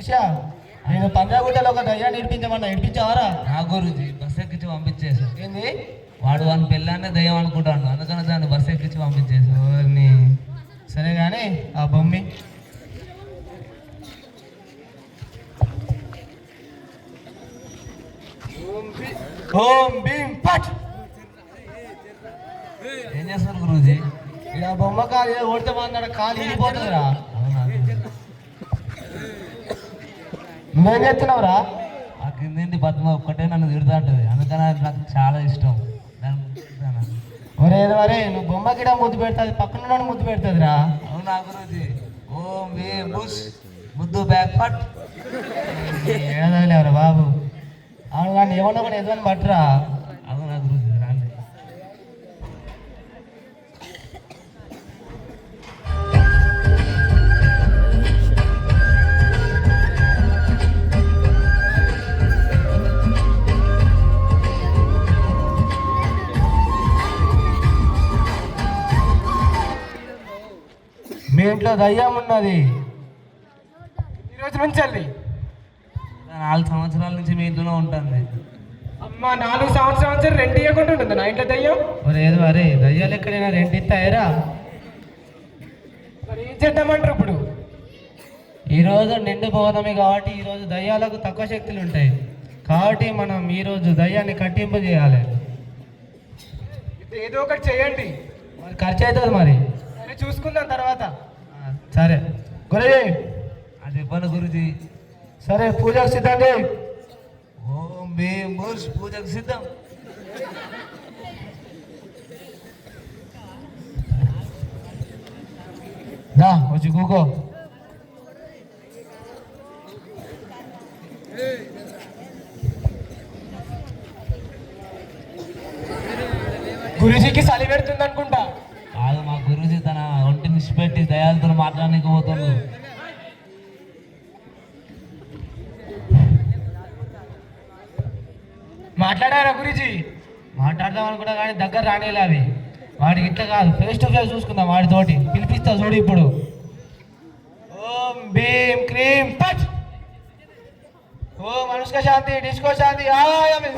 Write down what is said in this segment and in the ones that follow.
శిష్య నేను పంజాగుట్టలో ఒక దయ్యాన్ని ఇడిపించమన్నా, ఇడిపించావారా? నా గురుజీ బస్ ఎక్కించి పంపించేశాను. ఏంది? వాడు వాని పెళ్ళాన్నే దయ్యం అనుకుంటాను, అందుకని దాన్ని బస్ ఎక్కించి పంపించేశాను. సరే కానీ ఆ బొమ్మి ఓం భీం పట్. ఏం చేస్తారు గురూజీ? ఇలా బొమ్మ కాలు ఓడితే అన్నాడు, కాలు ఇరిగిపోతుందిరా. నువ్వేం చేస్తున్నావురా? ఆ కిందేంటి పద్మ ఒక్కటే నన్ను తిడుతూ ఉంటుంది, అందుకని అది నాకు చాలా ఇష్టం. ఒరే ఒరే నువ్వు బొమ్మ గిడ ముద్దు పెడుతుంది, పక్కన ముద్దు పెడుతుందిరా. అవునా గురూజీ? ఓం భీం బుష్ ముద్దు బ్యాక్ పట్. ఏడదలేవరా బాబు, అవును కానీ ఏమన్నా కూడా ఎదువని పట్టురా. అవునా గురూజీ? రాండి. మీ ఇంట్లో దయ్యం ఉన్నది ఈరోజు నుంచి వెళ్ళి 4 సంవత్సరాల నుంచి మీ ఇంట్లోనే ఉంటుంది. అమ్మ 4 సంవత్సరాల నుంచి రెంట్ ఇవ్వకుండా ఉంటుంది నా ఇంట్లో దయ్యం. లేదు అరే దయ్యాలు ఎక్కడైనా రెంట్ ఇస్తాయరా? మరి ఏం చేద్దామంటారు ఇప్పుడు? ఈరోజు నిండు పౌర్ణమి కాబట్టి ఈరోజు దయ్యాలకు తక్కువ శక్తులు ఉంటాయి కాబట్టి మనం ఈరోజు దయ్యాన్ని కట్టింపు చేయాలి. ఏదో ఒకటి చేయండి, మరి ఖర్చు అవుతుంది. మరి సరే చూసుకుందాం తర్వాత. సరే గురజీ అది ఇవ్వను గురుజీ. సరే పూజకు సిద్ధం చేయి. ఓం భీం బుష్ పూజకు సిద్ధం. దా వచ్చి కూకో. గురుజీకి చలి పెడుతుంది అనుకుంటా. కాదు, మా గురుజీ తన ఒంటిని నిష్పెట్టి దయాలతో మాట్లాడడానికి పోతుంది. మాట్లాడారా గురుజీ? మాట్లాడదాం అనుకున్నా కానీ దగ్గర రానేలే అవి. వాడికి ఇట్లా కాదు, ఫేస్ టు ఫేస్ చూసుకుందాం వాడితోటి. పిలిపిస్తా చూడు ఇప్పుడు. ఓం భీం క్రీం పచ్. ఓం అనుష్క శాంతి డిస్కో శాంతి ఆయామి.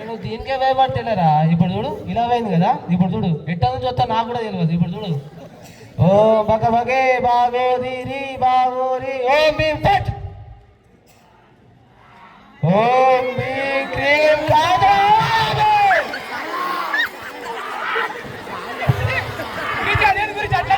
నువ్వు దీనికే భయపడతలేరా? ఇప్పుడు చూడు ఇలా పోయింది కదా, ఇప్పుడు చూడు ఎట్ట నుంచి వస్తా నాకు కూడా తెలియదు. ఇప్పుడు చూడు. ఓ బగ బగే బాగోదిరి బాగోరి ఓం భీం పట్. ఓం భీం క్రీం కాదు గురించి అట్లా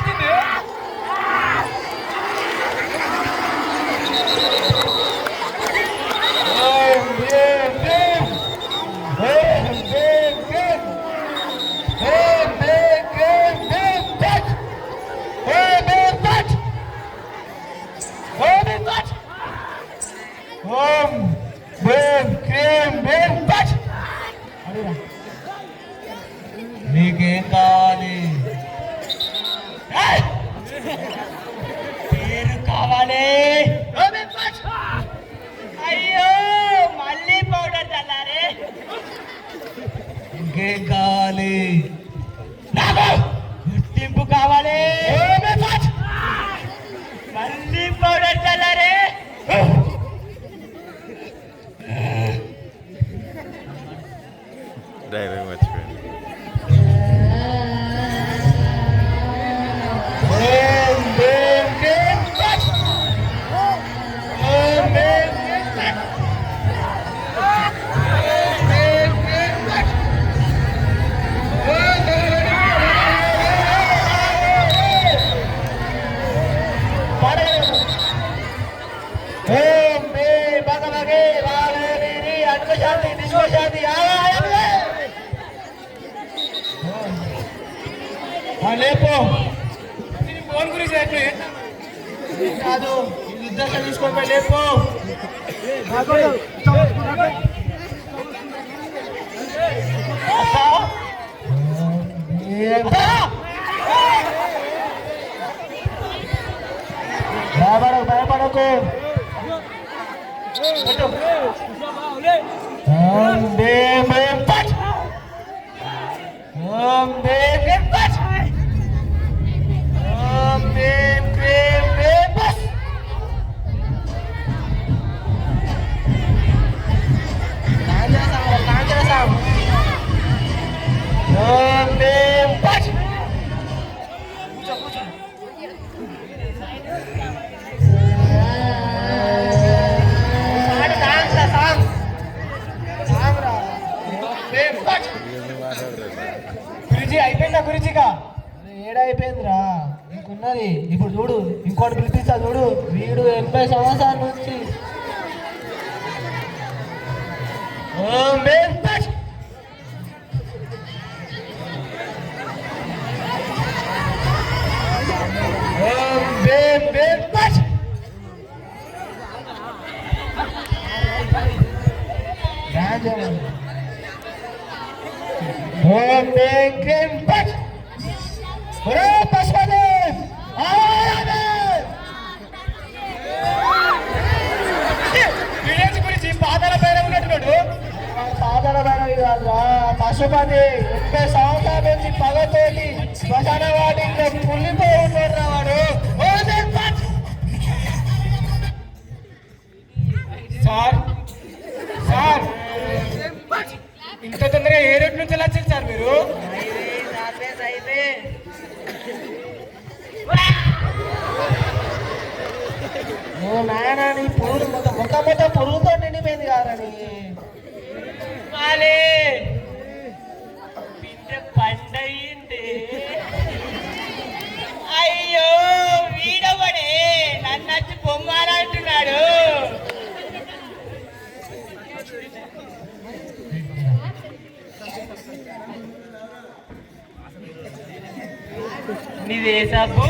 నీకేం కావాలి? పేరు కావాలి. అయ్యో మళ్ళీ పౌడర్ చల్లారే. ఇంకేం కావాలి? నాకు గుర్తింపు కావాలి. మళ్ళీ పౌడర్ చల్లారే. డైలాగ్ మర్చిపోయాను. లేపో ఫోన్ గురించి కాదు, యుద్ధంగా తీసుకోపోయి లేపో. భయపడకు భయపడకు. ఓం భీం భీం పట్. ఓం భీం భీం పట్. అయిపోయిందా గురుజీగా? ఏడైపోయిందిరా ఇంకున్నది. ఇప్పుడు చూడు ఇంకోటి పిలిపిస్తా చూడు. వీడు 80 సంవత్సరాల నుంచి ఓం భీం ఫట్. ఓం భీం భీం ఫట్. ఓం భీం క్లీం ఫట్. ఒరే పశుపతి ఆరాధన. వీడేంటి గురించి పాదాల పైన ఉన్నట్టున్నాడు? సాధారణ భైరవి కాదురా పశుపతి. 80 సంవత్సరాల నుంచి పగతోటి శ్మశాన వాటిలో కుళ్ళిపోయి ఉన్నాడు రా వాడు. సార్ సార్ ఇంత తొందరగా ఏ రేట్ నుంచి ఎలా వచ్చారు సార్ మీరు? ఓ నాయన నీ పురుగు మొత్తం పురుగుతో నిండిపోయింది కాదని పండయింది. అయ్యో వీడవడే నన్ను వచ్చి బొమ్మాలంటున్నాడు. నీదే సబ్బు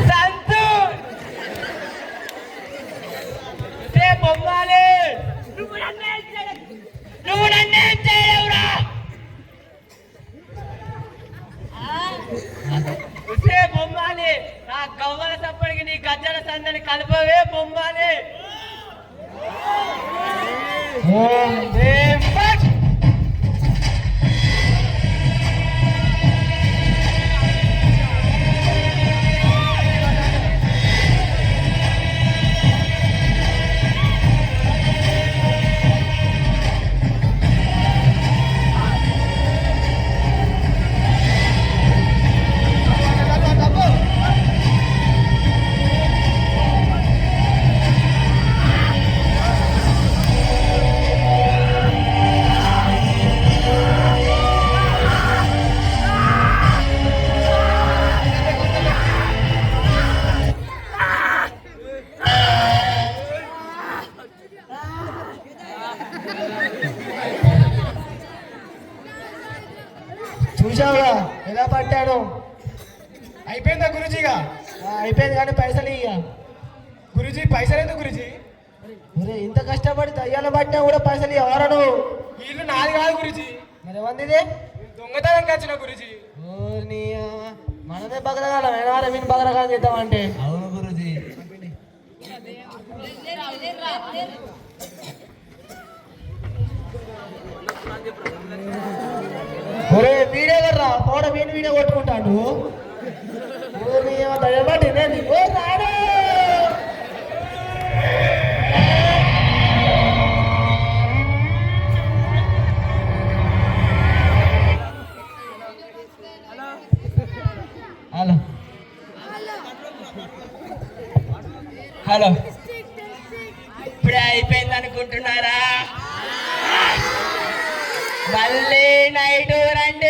సంతు బొమ్మాలి. నువ్వు నన్నేం చేయవురా? బొమ్మాలి ఆ గవ్వల సప్పటికి నీ గజ్జల సందని కలపవే బొమ్మాలి. ఓం భీం ఫట్. చూసావుగా ఎలా పట్టాను? అయిపోయిందా గురుజీగా? అయిపోయింది కానీ పైసలు ఇయ్య. గురుజీ పైసలు ఎందుకు గురుజీ? ఒరే ఇంత కష్టపడి దయ్యాలు పట్టినా కూడా పైసలు ఎవరను? ఇల్లు నాది కాదు గురుజీ, మరి ఏమంది? దొంగతనం వచ్చిన గురుజీ. మనమే బగరగాలం ఏనారా విని బగరగాలం చేద్దామంటే. అవును గురుజీ. ఒరే వీడియో కర్రా పోడ వీడియో కొట్టుకుంటాడు. దయబట్టి రాడు. హలో హలో ఇప్పుడే అయిపోయింది అనుకుంటున్నారా? మళ్ళీ నైట్ రండి.